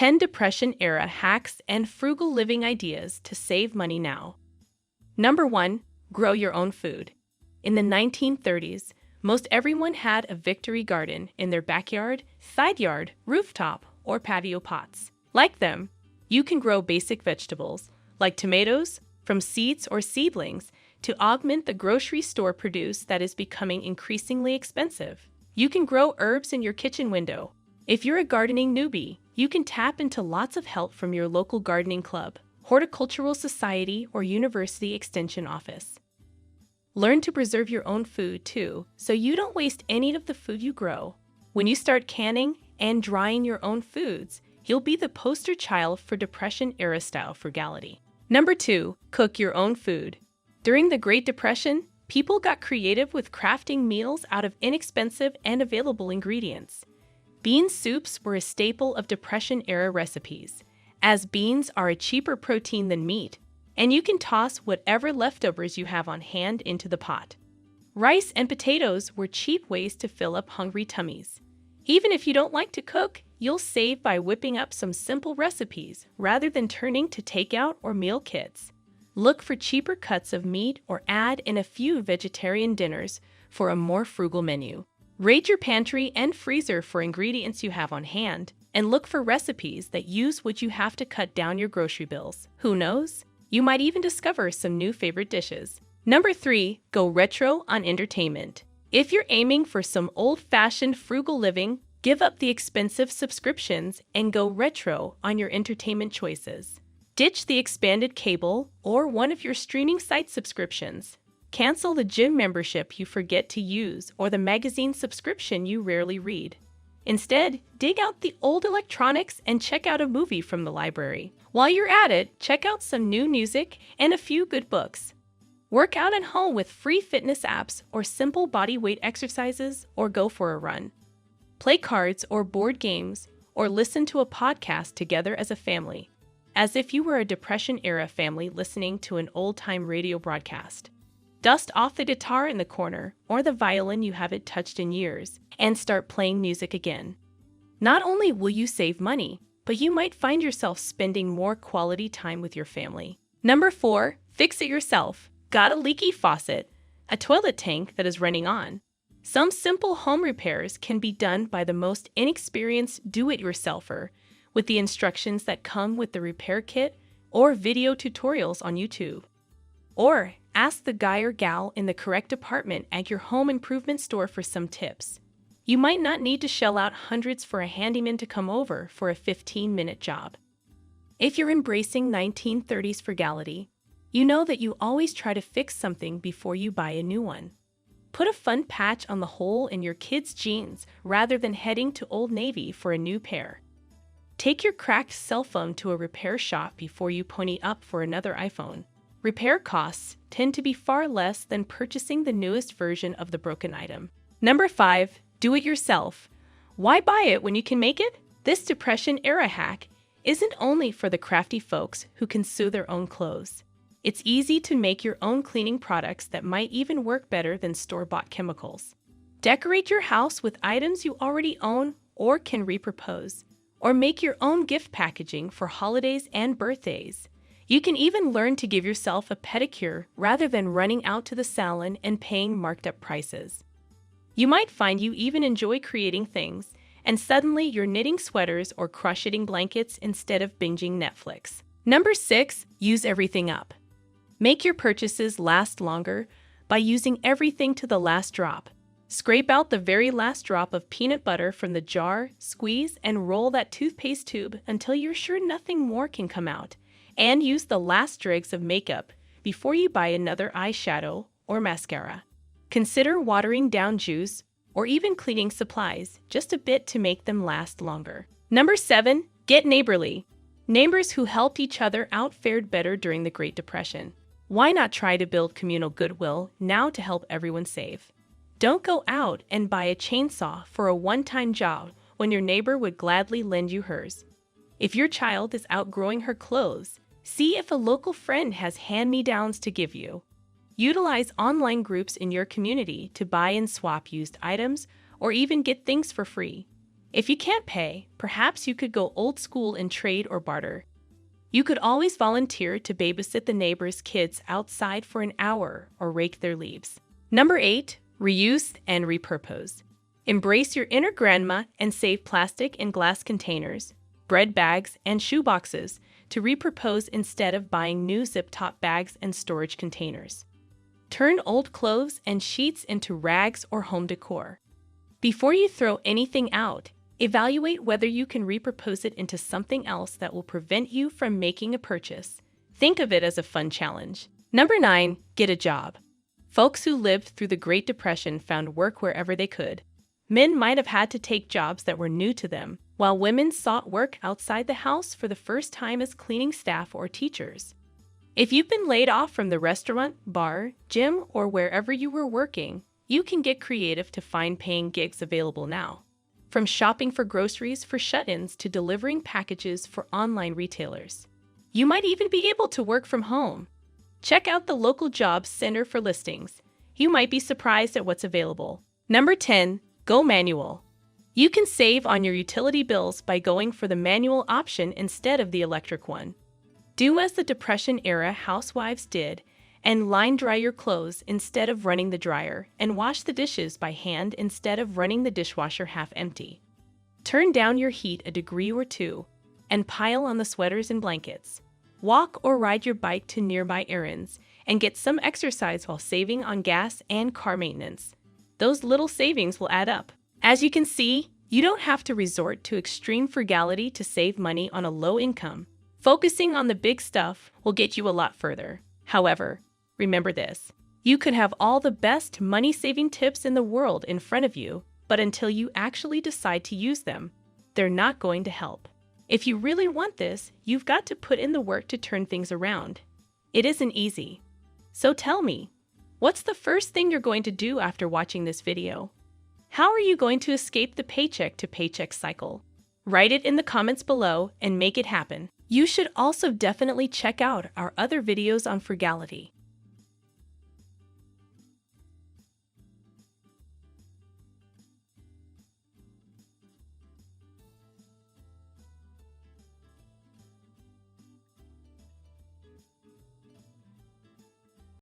10 Depression-era hacks and frugal living ideas to save money now. Number 1. Grow your own food. In the 1930s, most everyone had a victory garden in their backyard, side yard, rooftop, or patio pots. Like them, you can grow basic vegetables, like tomatoes, from seeds or seedlings, to augment the grocery store produce that is becoming increasingly expensive. You can grow herbs in your kitchen window. If you're a gardening newbie, you can tap into lots of help from your local gardening club, horticultural society, or university extension office. Learn to preserve your own food too, so you don't waste any of the food you grow. When you start canning and drying your own foods, you'll be the poster child for Depression-era style frugality. Number 2. Cook your own food. During the Great Depression, people got creative with crafting meals out of inexpensive and available ingredients. Bean soups were a staple of Depression-era recipes, as beans are a cheaper protein than meat, and you can toss whatever leftovers you have on hand into the pot. Rice and potatoes were cheap ways to fill up hungry tummies. Even if you don't like to cook, you'll save by whipping up some simple recipes rather than turning to takeout or meal kits. Look for cheaper cuts of meat or add in a few vegetarian dinners for a more frugal menu. Raid your pantry and freezer for ingredients you have on hand, and look for recipes that use what you have to cut down your grocery bills. Who knows? You might even discover some new favorite dishes. Number 3. Go retro on entertainment. If you're aiming for some old-fashioned frugal living, give up the expensive subscriptions and go retro on your entertainment choices. Ditch the expanded cable or one of your streaming site subscriptions. Cancel the gym membership you forget to use or the magazine subscription you rarely read. Instead, dig out the old electronics and check out a movie from the library. While you're at it, check out some new music and a few good books. Work out at home with free fitness apps or simple body weight exercises, or go for a run. Play cards or board games, or listen to a podcast together as a family, as if you were a Depression-era family listening to an old-time radio broadcast. Dust off the guitar in the corner or the violin you haven't touched in years and start playing music again. Not only will you save money, but you might find yourself spending more quality time with your family. Number 4. Fix it yourself. Got a leaky faucet, a toilet tank that is running on. Some simple home repairs can be done by the most inexperienced do-it-yourselfer with the instructions that come with the repair kit or video tutorials on YouTube. Or ask the guy or gal in the correct department at your home improvement store for some tips. You might not need to shell out hundreds for a handyman to come over for a 15-minute job. If you're embracing 1930s frugality, you know that you always try to fix something before you buy a new one. Put a fun patch on the hole in your kids' jeans rather than heading to Old Navy for a new pair. Take your cracked cell phone to a repair shop before you pony up for another iPhone. Repair costs tend to be far less than purchasing the newest version of the broken item. Number 5. Do it yourself. Why buy it when you can make it? This Depression-era hack isn't only for the crafty folks who can sew their own clothes. It's easy to make your own cleaning products that might even work better than store-bought chemicals. Decorate your house with items you already own or can repurpose, or make your own gift packaging for holidays and birthdays. You can even learn to give yourself a pedicure rather than running out to the salon and paying marked-up prices. You might find you even enjoy creating things, and suddenly you're knitting sweaters or crocheting blankets instead of binging Netflix. Number 6. Use everything up. Make your purchases last longer by using everything to the last drop. Scrape out the very last drop of peanut butter from the jar, squeeze, and roll that toothpaste tube until you're sure nothing more can come out. And use the last dregs of makeup before you buy another eyeshadow or mascara. Consider watering down juice or even cleaning supplies just a bit to make them last longer. Number 7. Get neighborly. Neighbors who helped each other out fared better during the Great Depression. Why not try to build communal goodwill now to help everyone save? Don't go out and buy a chainsaw for a one-time job when your neighbor would gladly lend you hers. If your child is outgrowing her clothes, see if a local friend has hand-me-downs to give you. Utilize online groups in your community to buy and swap used items or even get things for free. If you can't pay, perhaps you could go old school and trade or barter. You could always volunteer to babysit the neighbor's kids outside for an hour or rake their leaves. Number 8. Reuse and repurpose. Embrace your inner grandma and save plastic and glass containers, bread bags, and shoe boxes to repurpose instead of buying new zip-top bags and storage containers. Turn old clothes and sheets into rags or home decor. Before you throw anything out, evaluate whether you can repurpose it into something else that will prevent you from making a purchase. Think of it as a fun challenge. Number 9. Get a job. Folks who lived through the Great Depression found work wherever they could. Men might have had to take jobs that were new to them, while women sought work outside the house for the first time as cleaning staff or teachers. If you've been laid off from the restaurant, bar, gym, or wherever you were working, you can get creative to find paying gigs available now. From shopping for groceries for shut-ins to delivering packages for online retailers. You might even be able to work from home. Check out the local jobs center for listings. You might be surprised at what's available. Number 10. Go manual. You can save on your utility bills by going for the manual option instead of the electric one. Do as the Depression-era housewives did and line dry your clothes instead of running the dryer, and wash the dishes by hand instead of running the dishwasher half empty. Turn down your heat a degree or two and pile on the sweaters and blankets. Walk or ride your bike to nearby errands and get some exercise while saving on gas and car maintenance. Those little savings will add up. As you can see, you don't have to resort to extreme frugality to save money on a low income. Focusing on the big stuff will get you a lot further. However, remember this: you could have all the best money-saving tips in the world in front of you, but until you actually decide to use them, they're not going to help. If you really want this, you've got to put in the work to turn things around. It isn't easy. So tell me, what's the first thing you're going to do after watching this video? How are you going to escape the paycheck to paycheck cycle? Write it in the comments below and make it happen. You should also definitely check out our other videos on frugality.